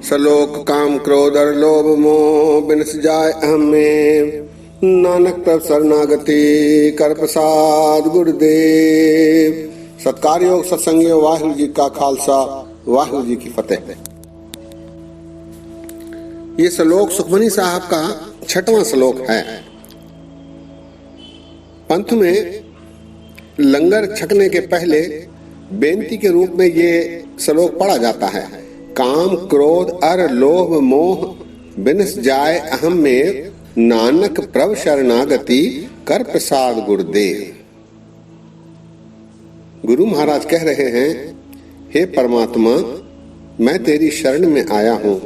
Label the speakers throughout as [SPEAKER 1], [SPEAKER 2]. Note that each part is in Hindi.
[SPEAKER 1] सलोक काम क्रोध और लोभ मोह बिनस जाय अहम में। नानक प्रभ शरणागति कर प्रसाद गुरुदेव। सत्कार योग सत्संग योग। वाहिगुरु जी का खालसा वाहिगुरु जी की फतेह। ये श्लोक सुखमनी साहब का 6वां श्लोक है। पंथ में लंगर छकने के पहले बेनती के रूप में ये श्लोक पढ़ा जाता है। काम क्रोध अर लोभ मोह बिनस जाय अहम में। नानक प्रभ शरणागति कर प्रसाद गुरुदेव। गुरु महाराज कह रहे हैं, हे परमात्मा, मैं तेरी शरण में आया हूं,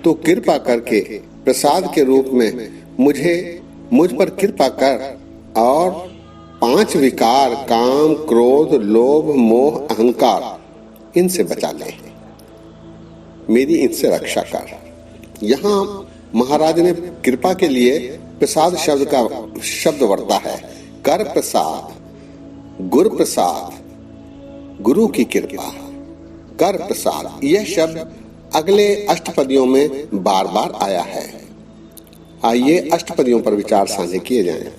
[SPEAKER 1] तो कृपा करके प्रसाद के रूप में मुझ पर कृपा कर और 5 विकार काम क्रोध लोभ मोह अहंकार इनसे बचा ले, मेरी इनसे रक्षा कर। यहाँ महाराज ने कृपा के लिए प्रसाद शब्द वर्ता है। कर प्रसाद, गुरु प्रसाद, गुरु की कृपा, कर प्रसाद, यह शब्द अगले अष्टपदियों में बार बार आया है। आइए अष्टपदियों पर विचार साझे किए जाएं।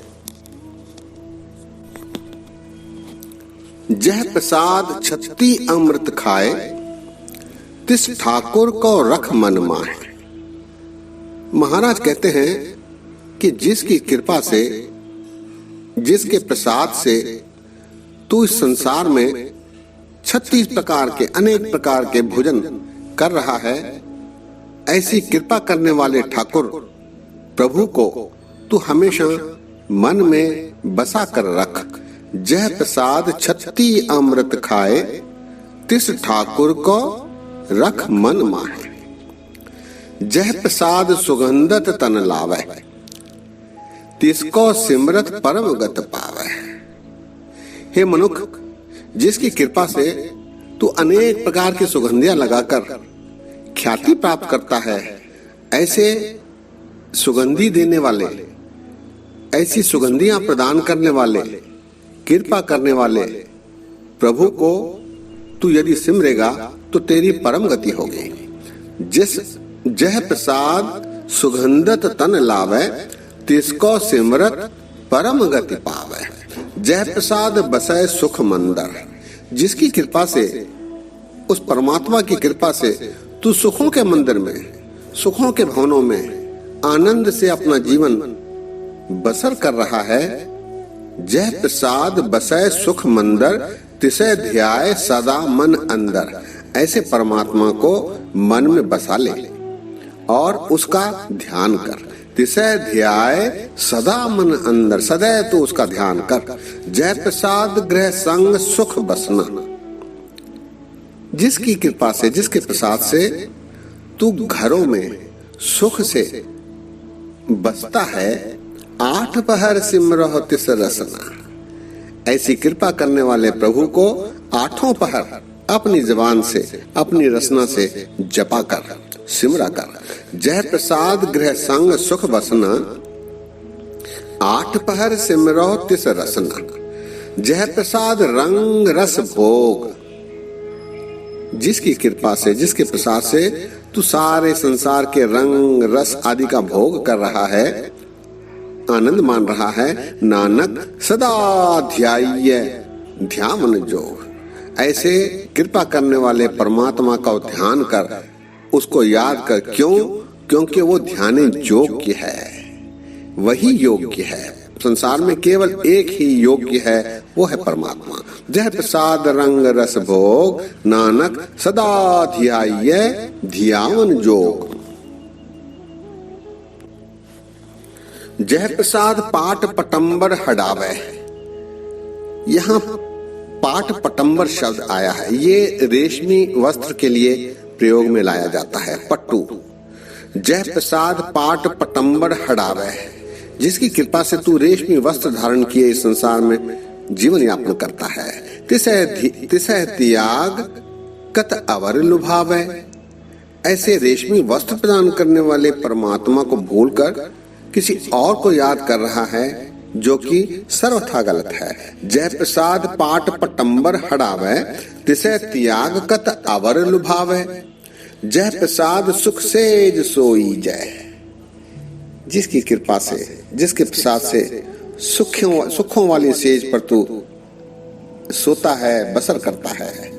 [SPEAKER 1] जह प्रसाद छत्ती अमृत खाए, तिस ठाकुर को रख मन माहे। महाराज कहते हैं कि जिसकी कृपा से, जिसके प्रसाद से तू इस संसार में 36 प्रकार के अनेक प्रकार के भोजन कर रहा है, ऐसी कृपा करने वाले ठाकुर प्रभु को तू हमेशा मन में बसा कर रख। जह प्रसाद छत्ती अमृत खाए, तिस ठाकुर को रख मन माहे। जह प्रसाद सुगंधत तन लावे, तिसको सिमरत परम गत पावे। हे मनुख, जिसकी कृपा से तू अनेक प्रकार की सुगंधियां लगाकर ख्याति प्राप्त करता है, ऐसे सुगंधी देने वाले, ऐसी सुगंधियां प्रदान करने वाले, कृपा करने वाले प्रभु को तू यदि सिमरेगा तो तेरी परम गति होगी। जिस जह प्रसाद सुगंधत तन लावे, तिसको सिमरत परम गति पावे। जह प्रसाद बसै सुख मंदर, जिसकी कृपा से, उस परमात्मा की कृपा से तू सुखों के मंदिर में, सुखों के भवनों में आनंद से अपना जीवन बसर कर रहा है। जह प्रसाद बसै सुख मंदर, तिसे ध्याय सदा मन अंदर। ऐसे परमात्मा को मन में बसा ले और उसका ध्यान कर। तिसे ध्याय सदा मन अंदर, सदैव तू उसका ध्यान कर। जय प्रसाद गृह संग सुख बसना, जिसकी कृपा से, जिसके प्रसाद से तू घरों में सुख से बसता है। 8 पहर सिमरह तिस रसना। ऐसी कृपा करने वाले प्रभु को 8 पहर अपनी जबान से, अपनी रसना से जपा कर, सिमरा कर। जय प्रसाद गृह संग सुख बसना, 8 पहर सिमरो तिस रसना। जय प्रसाद रंग रस भोग, जिसकी कृपा से, जिसके प्रसाद से तू सारे संसार के रंग रस आदि का भोग कर रहा है, आनंद मान रहा है। नानक सदा ध्याय ध्यान जोग। ऐसे कृपा करने वाले परमात्मा का ध्यान कर, उसको याद कर। क्यों? क्योंकि वो ध्यान योग्य है, वही योग्य है। संसार में केवल एक ही योग्य है, वो है परमात्मा। जह प्रसाद रंग रस भोग, नानक सदा ध्याय ध्यान जोग। जह प्रसाद पाट पटंबर हटावे। यहाँ पाट पटंबर शब्द आया है। ये रेशमी वस्त्र के लिए प्रयोग में लाया जाता है, पट्टू। जय प्रसाद पाट पटंबर हटावे, जिसकी कृपा से तू रेशमी वस्त्र धारण किए इस संसार में जीवन यापन करता है। तिसह त्याग कत अवर लुभावे। ऐसे रेशमी वस्त्र प्रदान करने वाले परमात्मा को भूलकर किसी और को याद कर रहा है, जो कि सर्वथा गलत है। जय प्रसाद पाट पटंबर हड़ावे, तिसे त्याग कत अवर लुभावे। जय प्रसाद सुख सेज सोई जय। जिसकी कृपा से, जिसके प्रसाद से सुखों वाली सेज पर तू सोता है, बसर करता है।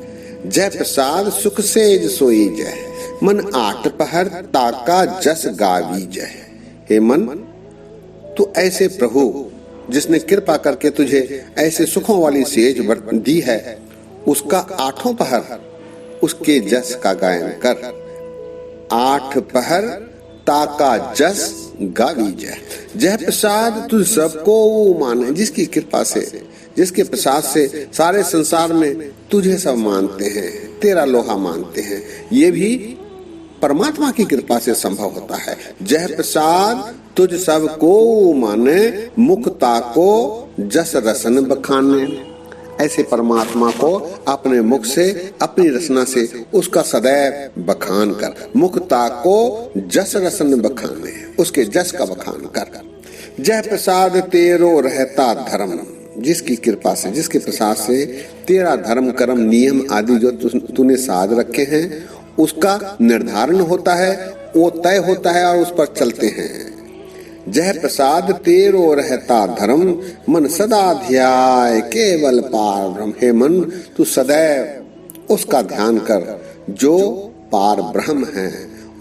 [SPEAKER 1] जय प्रसाद सुख सेज सोई जय, मन आठ पहर ताका जस गावी जय। हे मन, तू ऐसे प्रभु जिसने कृपा करके तुझे ऐसे सुखों वाली सेज दी है, उसका आठों पहर उसके जस का गायन कर। आठ पहर ताका जस गावी जय। जय प्रसाद तुझ सबको माने, जिसकी कृपा से, जिसके प्रसाद से सारे संसार में तुझे सब मानते हैं, तेरा लोहा मानते हैं। ये भी परमात्मा की कृपा से संभव होता है। जय प्रसाद तुझ सबको माने, मुक्ता को जस रसन बखाने। ऐसे परमात्मा को अपने मुख से, अपनी रचना से उसका सदैव बखान कर। मुक्ता को जस रसन बखाने, उसके जस का बखान कर। जय प्रसाद तेरो रहता धर्म, जिसकी कृपा से, जिसके प्रसाद से तेरा धर्म कर्म नियम आदि जो तूने साध रखे हैं उसका निर्धारण होता है, वो तय होता है और उस पर चलते हैं। जय प्रसाद तेरो रहता धर्म, मन सदा ध्याय केवल पार ब्रह्म। हे मन, तू सदैव उसका ध्यान कर जो पार ब्रह्म है,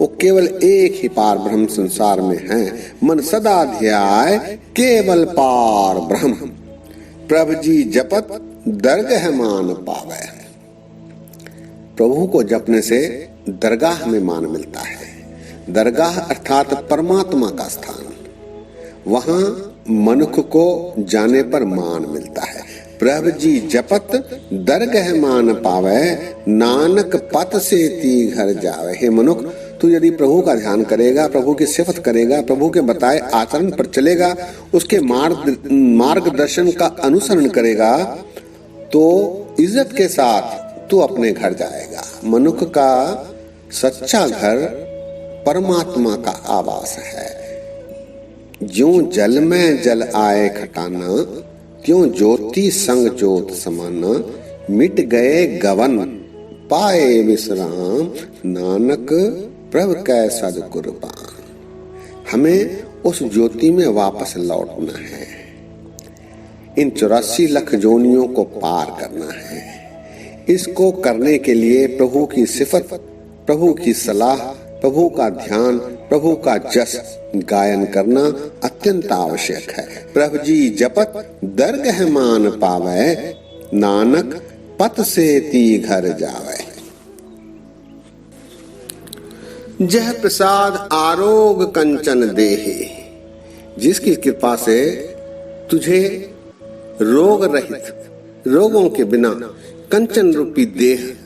[SPEAKER 1] वो केवल एक ही पार ब्रह्म संसार में है। मन सदा ध्याय केवल पार ब्रह्म, प्रभु जी जपत दरगह मान पावे। प्रभु को जपने से दरगाह में मान मिलता है। दरगाह अर्थात परमात्मा का स्थान, वहां मनुष्य को जाने पर मान मिलता है। प्रभु जी जपत दरगह मान पावे, नानक पथ से ती घर जावे। हे मनुष्य, तू यदि प्रभु का ध्यान करेगा, प्रभु की सिफत करेगा, प्रभु के बताए आचरण पर चलेगा, उसके मार्गदर्शन का अनुसरण करेगा, तो इज्जत के साथ तू अपने घर जाएगा। मनुष्य का सच्चा घर परमात्मा का आवास है। ज्यों जल में जल आए खटाना, त्यों ज्योति संग ज्योत समाना। मिट गए गवन पाए विश्राम, नानक प्रभु कै सद्कुर्बान। हमें उस ज्योति में वापस लौटना है, इन 84 लाख जोनियों को पार करना है। इसको करने के लिए प्रभु की सिफत, प्रभु की सलाह, प्रभु का ध्यान, प्रभु का जस गायन करना अत्यंत आवश्यक है। प्रभु जी जपत दरगह मान पावे, नानक पथ से ती घर जावे। जय प्रसाद आरोग कंचन देहे, जिसकी कृपा से तुझे रोग रहित, रोगों के बिना कंचन रूपी देह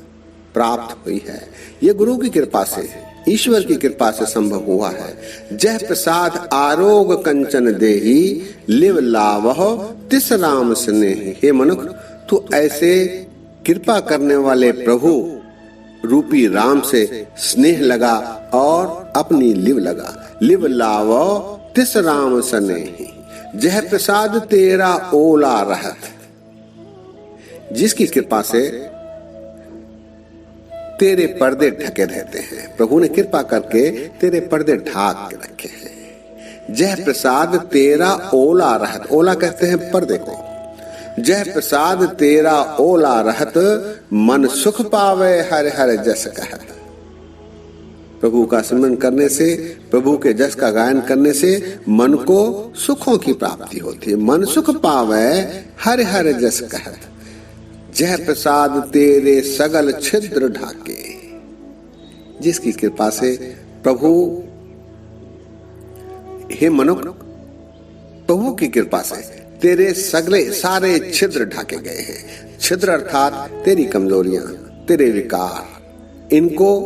[SPEAKER 1] प्राप्त हुई है। ये गुरु की कृपा से, ईश्वर की कृपा से संभव हुआ है। जय प्रसाद आरोग कंचन देही, लिव लावह तिस राम स्नेही। हे मनुष्य, तू ऐसे कृपा करने वाले प्रभु रूपी राम से स्नेह लगा और अपनी लिव लगा। लिव लावह तिस राम स्नेही, जय प्रसाद तेरा ओला रहत। जिसकी कृपा से तेरे पर्दे ढके रहते हैं, प्रभु ने कृपा करके तेरे पर्दे ढाक के रखे हैं। जय प्रसाद तेरा ओला रहत, ओला कहते हैं पर्दे को। जय प्रसाद तेरा ओला रहत, मन सुख पावे हर हर जस कहत। प्रभु का स्मरण करने से, प्रभु के जस का गायन करने से मन को सुखों की प्राप्ति होती है। मन सुख पावे हर हर जस कहत, जय प्रसाद तेरे सगल छिद्र ढाके। जिसकी कृपा से प्रभु, हे मनुष्य, प्रभु की कृपा से तेरे सगले सारे छिद्र ढाके गए हैं। छिद्र अर्थात तेरी कमजोरियां, तेरे विकार, इनको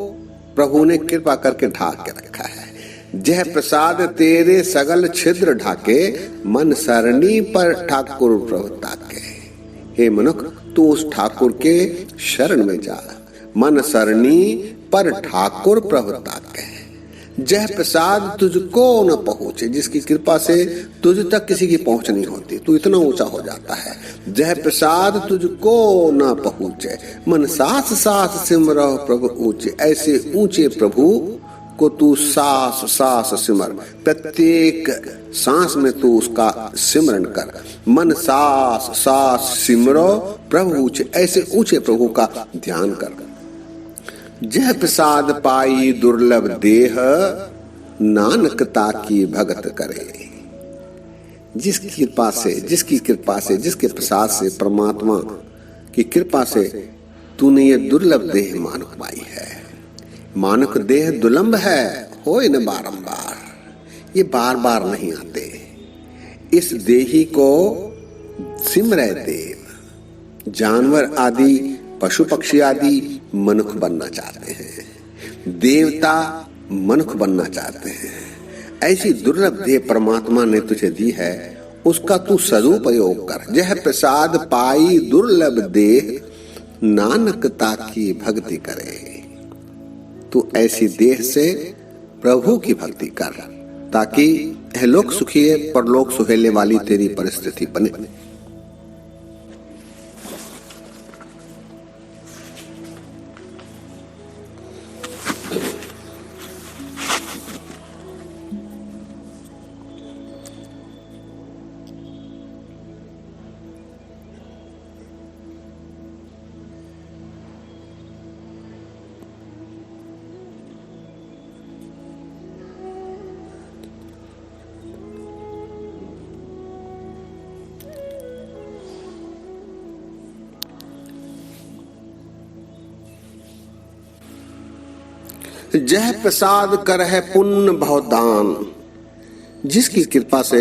[SPEAKER 1] प्रभु ने कृपा करके ढाक के रखा है। जय प्रसाद तेरे सगल छिद्र ढाके, मन सरणी पर ठाकुर प्रभु ताके। हे मनुष्य, तू उस ठाकुर के शरण में जा, मन सरणी पर ठाकुर प्रभु ताके। जह प्रसाद तुझको न पहुंचे, जिसकी कृपा से तुझ तक किसी की पहुंच नहीं होती, तू इतना ऊंचा हो जाता है। जह प्रसाद तुझको न पहुंचे, मन सास सास सिमरह प्रभु ऊंचे। ऐसे ऊंचे प्रभु को तू सास सास सिमर, प्रत्येक सांस में तू उसका सिमरन कर। मन सास सास सिमरो प्रभु ऊंचे, ऐसे ऊंचे प्रभु का ध्यान कर। जह प्रसाद पाई दुर्लभ देह, नानकता की भगत करे। जिसकी कृपा से, जिसके प्रसाद से, परमात्मा की कृपा से तूने ये दुर्लभ देह मानक पाई है। मानक देह दुर्लभ है, होए न बारंबार, ये बार बार नहीं आते। इस देही को सिमरय देव। जानवर आदि, पशु पक्षी आदि मनुष्य बनना चाहते हैं, देवता मनुष्य बनना चाहते हैं। ऐसी दुर्लभ देह परमात्मा ने तुझे दी है, उसका तू सदुपयोग कर। जह प्रसाद पाई दुर्लभ देह, नानकता की भक्ति करे। तू ऐसी देह से प्रभु की भक्ति कर, ताकि इहलोक सुखी परलोक सुहेले वाली तेरी परिस्थिति बने। जह प्रसाद कर है पुण्य बहुदान, जिसकी कृपा से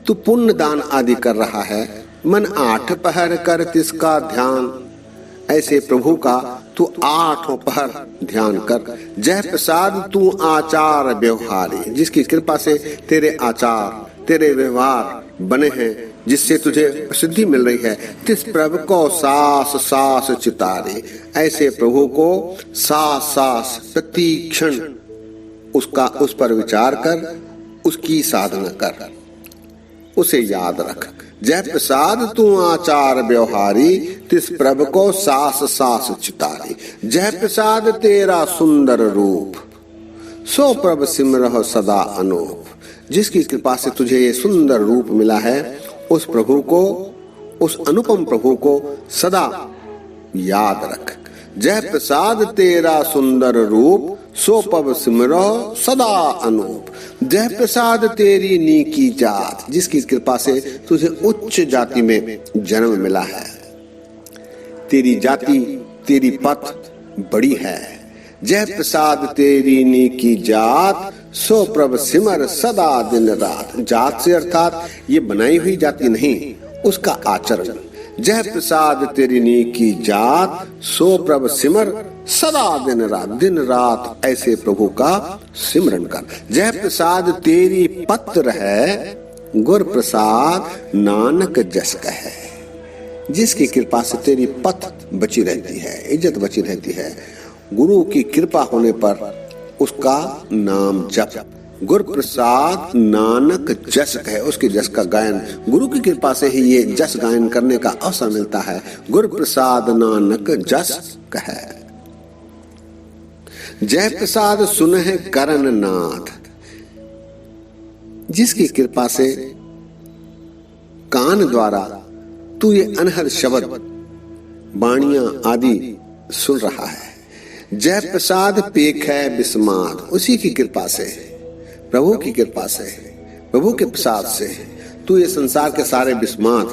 [SPEAKER 1] तू पुण्य दान आदि कर रहा है। मन 8 पहर कर तिसका ध्यान, ऐसे प्रभु का तू 8 पहर ध्यान कर। जह प्रसाद तू आचार व्यवहारी, जिसकी कृपा से तेरे आचार, तेरे व्यवहार बने हैं, जिससे तुझे प्रसिद्धि मिल रही है। तिस प्रभु को सास सास चितारे, ऐसे प्रभु को सास सास प्रति क्षण उस पर विचार कर, उसकी साधना कर, उसे याद रख। जय प्रसाद तू आचार व्यवहारी, तिस प्रभु को सास सास चितारी। जय प्रसाद तेरा सुंदर रूप, सो प्रभु सिमरह सदा अनूप। जिसकी कृपा से तुझे ये सुंदर रूप मिला है, उस प्रभु को, उस अनुपम प्रभु को सदा याद रख। जय प्रसाद तेरा सुंदर रूप, सो पव सिमरो सदा अनूप। जय प्रसाद तेरी नीकी जात, जिसकी कृपा से तुझे उच्च जाति में जन्म मिला है। तेरी जाति, तेरी पथ बड़ी है। जय प्रसाद तेरी नीकी जात, सो प्रभ सिमर सदा दिन रात। जात से अर्थात ये बनाई हुई जाति नहीं, उसका आचरण। जय प्रसाद तेरी नीकी जात, सो प्रभ सिमर सदा दिन रात। दिन रात ऐसे प्रभु का सिमरन कर। जय प्रसाद तेरी पत्र है, गुर प्रसाद नानक जस कहे। जिसकी कृपा से तेरी पथ बची रहती है, इज्जत बची रहती है। गुरु की कृपा होने पर उसका नाम जप। गुरु प्रसाद नानक जस कहे, उसके जस का गायन, गुरु की कृपा से ही ये जस गायन करने का अवसर मिलता है। गुरु प्रसाद नानक जस कहे। जय प्रसाद सुनहि करन नाथ, जिसकी कृपा से कान द्वारा तू ये अनहद शब्द वाणियां आदि सुन रहा है। जय प्रसाद पेख है बिस्माद, उसी की कृपा से, प्रभु की कृपा से, प्रभु के प्रसाद से तू ये संसार के सारे बिस्माद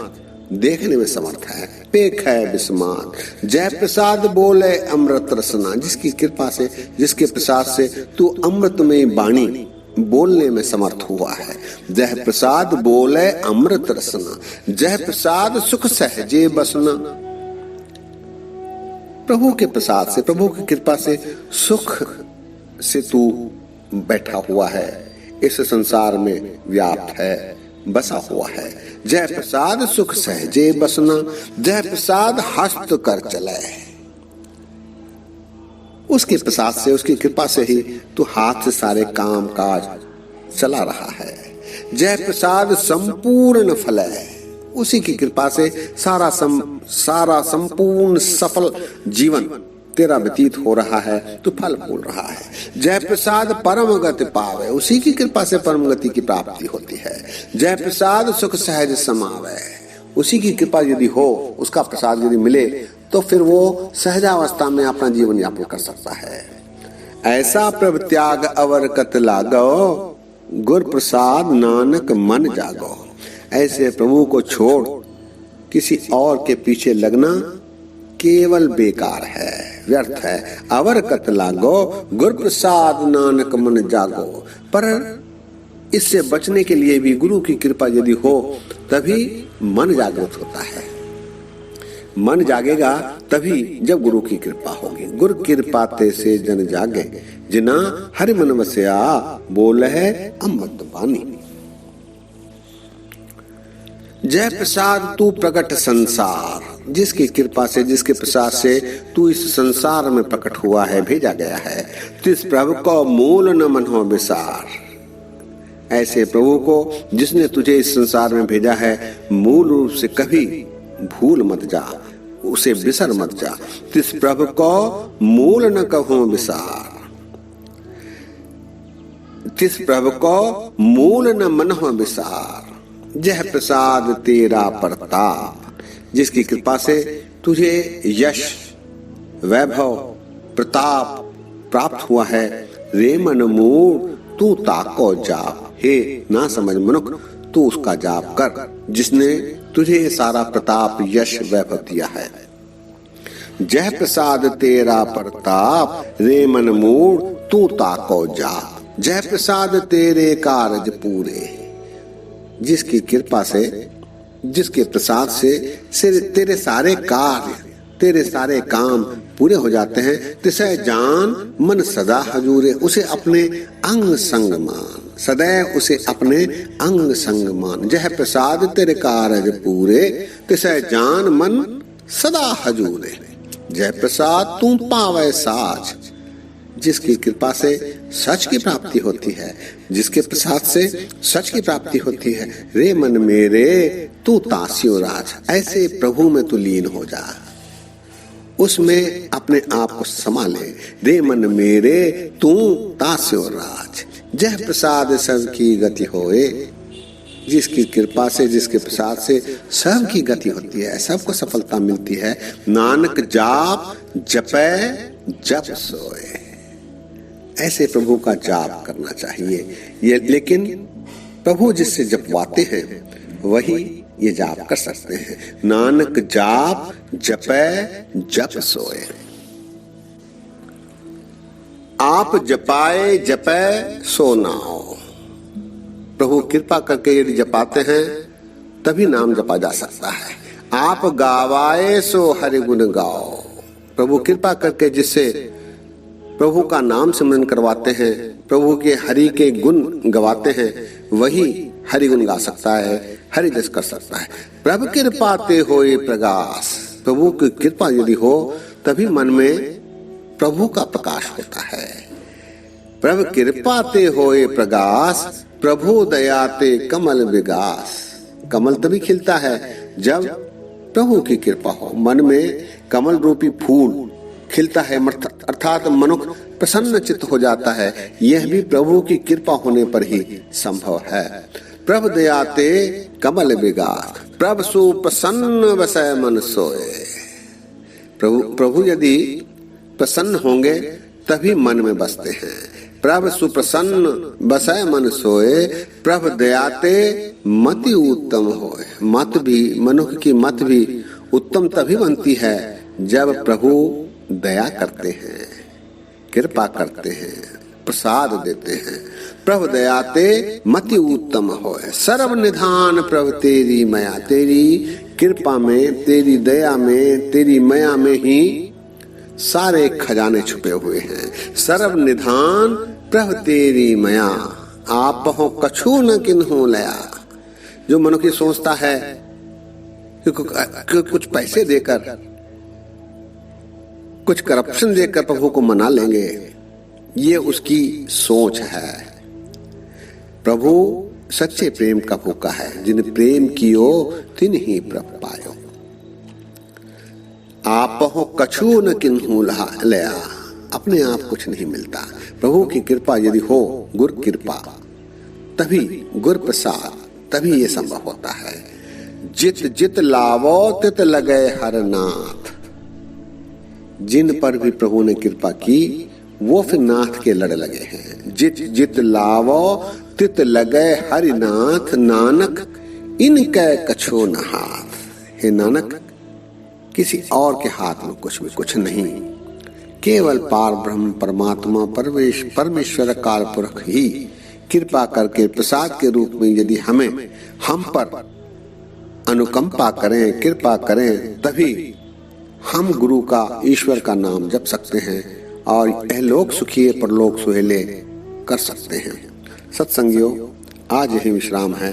[SPEAKER 1] देखने में समर्थ है। पेख है बिस्माद। जय प्रसाद बोले अमृत रसना, जिसकी कृपा से, जिसके प्रसाद से तू अमृतमय वाणी बोलने में समर्थ हुआ है। जय प्रसाद बोले अमृत रसना। जय प्रसाद सुख सहजे बसना, प्रभु के प्रसाद से, प्रभु की कृपा से सुख से तू बैठा हुआ है, इस संसार में व्याप्त है, बसा हुआ है। जय प्रसाद सुख सहजे बसना। जय प्रसाद हस्त कर चले, उसके प्रसाद से, उसकी कृपा से ही तू हाथ से सारे काम काज चला रहा है। जय प्रसाद संपूर्ण फल है, उसी की कृपा से सारा संपूर्ण सफल जीवन तेरा व्यतीत हो रहा है, तो फल फूल रहा है। जय प्रसाद परम गति पावे, उसी की कृपा से परम गति की प्राप्ति होती है। जय प्रसाद सुख सहज समावे, उसी की कृपा यदि हो, उसका प्रसाद यदि मिले तो फिर वो सहजावस्था में अपना जीवन यापन कर सकता है। ऐसा प्रभ त्याग अवर कत लागो, गुर प्रसाद नानक मन जागो। ऐसे प्रभु को छोड़ किसी और के पीछे लगना केवल बेकार है, व्यर्थ है। अवर कत लागो, गुर प्रसाद नानक मन जागो। पर इससे बचने के लिए भी गुरु की कृपा यदि हो तभी मन जागृत होता है। मन जागेगा तभी जब गुरु की कृपा होगी। गुरु कृपा ते से जन जागे, जिना हरि मन वसया, बोल है अमृत वाणी। जय प्रसाद तू प्रकट संसार, जिसकी कृपा से, जिसके प्रसाद से तू इस संसार में प्रकट हुआ है, भेजा गया है। तिस प्रभु को मूल न मन हो विसार। ऐसे प्रभु को जिसने तुझे इस संसार में भेजा है, मूल रूप से कभी भूल मत जा, उसे बिसर मत जा। तिस प्रभु को मूल न कहो विसार, तिस प्रभु को मूल न मन हो विसार। जय प्रसाद तेरा प्रताप, जिसकी कृपा से तुझे यश, वैभव, प्रताप प्राप्त हुआ है। रे मन मूड तू ताको जाप, हे ना समझ मनुख तू उसका जाप कर, जिसने तुझे ये सारा प्रताप, यश, वैभव दिया है। जय प्रसाद तेरा प्रताप, रे मन मूड तू ताको जाप। जय प्रसाद तेरे कारज पूरे, जिसकी कृपा से, जिसके प्रसाद से तेरे सारे कार्य, तेरे सारे काम पूरे हो जाते हैं। तिसै जान मन सदा हजूरे, उसे अपने अंग संग मान, सदैव उसे अपने अंग संग मान। जय प्रसाद तेरे कारज पूरे, तिसै जान मन सदा हजूरे। जय प्रसाद तू पावे साच, जिसकी कृपा से सच की प्राप्ति होती है, जिसके प्रसाद से सच की प्राप्ति होती है। रे मन मेरे तू तास्यो राज, ऐसे प्रभु में तू लीन हो जा, उसमें अपने आप को संभाले। रे मन मेरे तू तास्यो राज। जय प्रसाद सब की गति होए, जिसकी कृपा से, जिसके प्रसाद से सब की गति होती है, सबको सफलता मिलती है। नानक जाप जपै जप सोए, ऐसे प्रभु का जाप करना चाहिए। ये लेकिन प्रभु जिससे जपवाते हैं वही ये जाप कर सकते हैं। नानक जाप जपै जप सोए। आप जपाए जपै सो नाओ, प्रभु कृपा करके यदि जपाते हैं तभी नाम जपा जा सकता है। आप गावाए सो हरि गुण गाओ, प्रभु कृपा करके जिससे प्रभु का नाम सिमरन करवाते हैं, प्रभु के हरि के गुण गवाते हैं, वही हरि गुण गा सकता है, हरि जस कर सकता है। प्रभु कृपा ते होए प्रकाश, प्रभु की कृपा यदि हो तभी मन में प्रभु का प्रकाश होता है। प्रभु कृपा ते होए प्रकाश, प्रभु दया ते कमल विगास। कमल तभी खिलता है जब प्रभु की कृपा हो, मन में कमल रूपी फूल खिलता है, अर्थात मनुष्य प्रसन्न चित्त हो जाता है। यह भी प्रभु की कृपा होने पर ही संभव है। प्रभु दयाते कमल विगास, प्रभु सुप्रसन्न वसै मन सोए। प्रभु यदि प्रसन्न होंगे तभी मन में बसते हैं। प्रभु सुप्रसन्न बसै मन सोए, प्रभु दयाते मति उत्तम होए। मत भी, मनुष्य की मत भी उत्तम तभी बनती है जब प्रभु दया करते हैं, कृपा करते हैं, प्रसाद देते हैं। प्रभु दयाते मति उत्तम होए, सर्व निधान प्रभु तेरी मया। तेरी कृपा में, तेरी दया में, तेरी मया में ही सारे खजाने छुपे हुए हैं। सर्व निधान प्रभु तेरी मया, आप हो कछु न किन्हु लया। जो मनुष्य सोचता है कि कुछ पैसे देकर कुछ करप्शन देकर प्रभु को मना लेंगे, ये उसकी सोच है। प्रभु सच्चे प्रेम का भूखा है, जिन प्रेम कियो तिन ही प्रभ पायो। आप हो कछु न किन्हू लया, अपने आप कुछ नहीं मिलता। प्रभु की कृपा यदि हो, गुर कृपा, तभी गुर प्रसाद, तभी ये संभव होता है। जित जित लावो तित लगे हर नाथ। जिन पर भी प्रभु ने कृपा की वो फिर नाथ के लड़ लगे हैं। जित जित लावो तित लगे हरि नाथ, नानक इनके कछो न हाथ। हे नानक, किसी और के हाथ में कुछ भी कुछ नहीं, केवल पार ब्रह्म परमात्मा परमेश्वर काल पुरख ही कृपा करके प्रसाद के रूप में यदि हम पर अनुकंपा करें, कृपा करें, तभी हम गुरु का, ईश्वर का नाम जप सकते हैं और इहलोक सुखिए परलोक सुहेले कर सकते हैं। सत्संगियों, आज यही विश्राम है।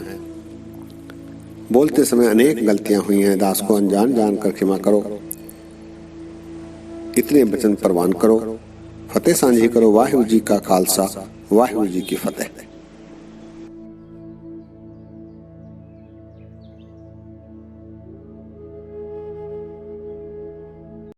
[SPEAKER 1] बोलते समय अनेक गलतियां हुई हैं, दास को अनजान जानकर क्षमा करो। इतने वचन परवान करो। फतेह सांझी करो। वाहिगुरू जी का खालसा, वाहिगुरू जी की फतेह।